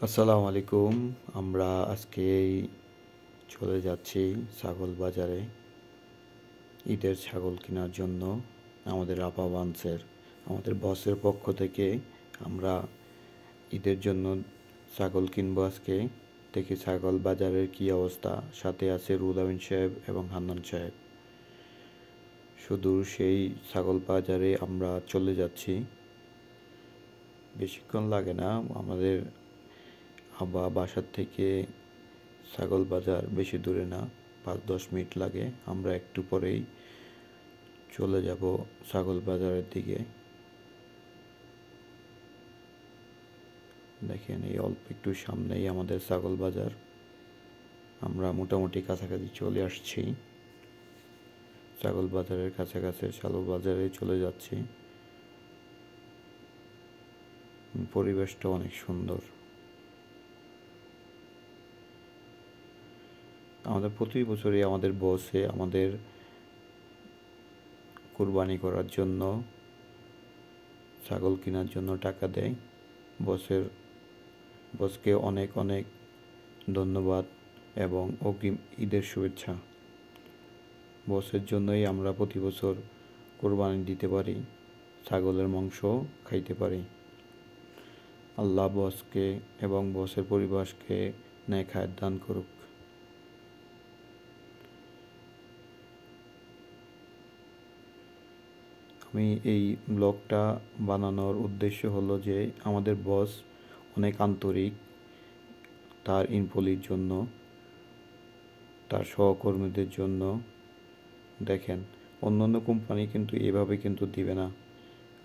আসসালামু আলাইকুম। আমরা আজকে চলে যাচ্ছি ছাগল বাজারে ঈদের ছাগল কেনার জন্য। আমাদের আমাদের বসের পক্ষ থেকে আমরা ঈদের জন্য ছাগল কিনবো আজকে। দেখি ছাগল বাজারের কি অবস্থা। সাথে আছে রুহুল আমিন সাহেব এবং হান্নান সাহেব। শুধু সেই ছাগল বাজারে আমরা চলে যাচ্ছি, বেশিক্ষণ লাগে না। আমাদের বাসার থেকে ছাগল বাজার বেশি দূরে না, 5-10 মিনিট লাগে। আমরা একটু পরেই চলে যাব ছাগল বাজারের দিকে। দেখেন, এই অল্প একটু সামনেই আমাদের ছাগল বাজার। আমরা মোটামুটি কাছাকাছি চলে আসছি, ছাগল বাজারের কাছাকাছি ছাগল বাজারে চলে যাচ্ছি। পরিবেশটা অনেক সুন্দর। আমাদের প্রতি বছরই আমাদের বসে আমাদের কুরবানি করার জন্য, ছাগল কেনার জন্য টাকা দেয়। বসকে অনেক অনেক ধন্যবাদ এবং অগ্রিম ঈদের শুভেচ্ছা। বসের জন্যই আমরা প্রতি বছর কোরবানি দিতে পারি, ছাগলের মাংস খাইতে পারি। আল্লাহ বসকে এবং বসের পরিবারকে নেক হায়াত দান করুক। আমি এই ব্লগটা বানানোর উদ্দেশ্য হলো যে আমাদের বস অনেক আন্তরিক তার ইনফলির জন্য, তার সহকর্মীদের জন্য। দেখেন, অন্যান্য কোম্পানি কিন্তু এভাবে কিন্তু দিবে না।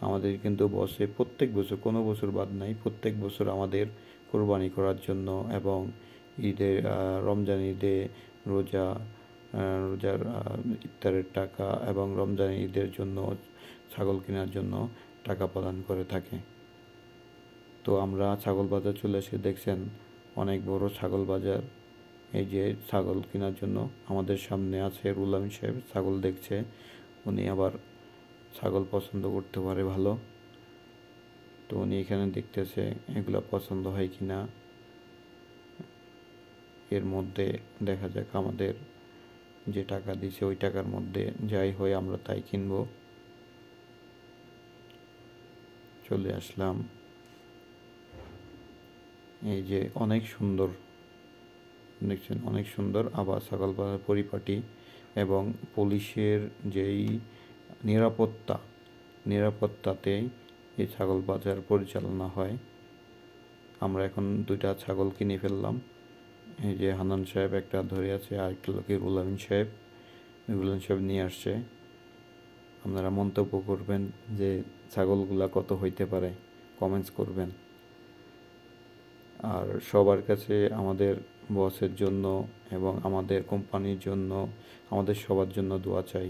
আমাদের কিন্তু বসে প্রত্যেক বছর, কোনো বছর বাদ নাই, প্রত্যেক বছর আমাদের কোরবানি করার জন্য এবং ঈদের রমজান ঈদে রোজার ইফতারের টাকা এবং রমজান ঈদের জন্য ছাগল কেনার জন্য টাকা প্রদান করে থাকে। তো আমরা ছাগল বাজার চলে এসে দেখছেন অনেক বড় ছাগল বাজার। এই যে ছাগল কেনার জন্য আমাদের সামনে আছে রুহুল আমিন সাহেব, ছাগল দেখছে। উনি আবার ছাগল পছন্দ করতে পারে ভালো, তো উনি এখানে দেখতেছে এগুলা পছন্দ হয় কিনা। এর মধ্যে দেখা যাক আমাদের যে টাকা দিছে ওই টাকার মধ্যে যাই হয় আমরা তাই কিনবো। চলে আসলাম। এই যে অনেক সুন্দর দেখছেন, অনেক সুন্দর। আবার ছাগল বাজার পরিপাটি এবং পুলিশের যেই নিরাপত্তাতে এই ছাগল বাজার পরিচালনা হয়। আমরা এখন 2টা ছাগল কিনে ফেললাম। এই যে হান্নান সাহেব একটা ধরে আছে, আর একটা লোকে রুহুল আমিন সাহেব নিয়ে আসছে। আপনারা মন্তব্য করবেন যে ছাগলগুলা কত হইতে পারে, কমেন্টস করবেন। আর সবার কাছে আমাদের বসের জন্য এবং আমাদের কোম্পানির জন্য, আমাদের সবার জন্য দোয়া চাই।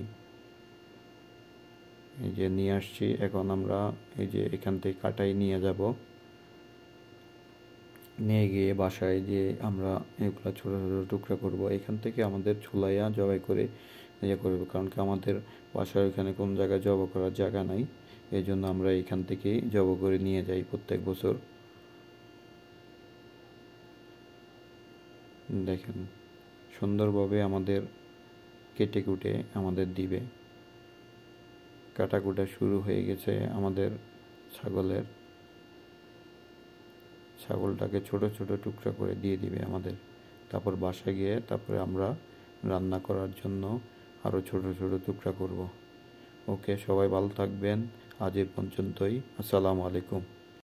এই যে নিয়ে আসছি, এখন আমরা এই যে এখান থেকে কাটাই নিয়ে যাব, নিয়ে গিয়ে বাসায় যে আমরা এগুলো ছোটো ছোটো টুকরা করব। এখান থেকে আমাদের চুলাইয়া জবাই করে করবো, কারণ কি আমাদের বাসার এখানে কোন জায়গায় জবাই করার জায়গা নাই। এই জন্য আমরা এখান থেকেই জবাই করে নিয়ে যাই প্রত্যেক বছর। দেখেন, সুন্দরভাবে আমাদের কেটে কুটে আমাদের দিবে। কাটাকুটা শুরু হয়ে গেছে আমাদের ছাগলটাকে ছোট ছোট টুকরা করে দিয়ে দিবে আমাদের। তারপর বাসায় গিয়ে তারপরে আমরা রান্না করার জন্য আরও ছোট ছোট টুকরা করব। ওকে, সবাই ভালো থাকবেন। আজ এ পর্যন্তই। আসসালামু আলাইকুম।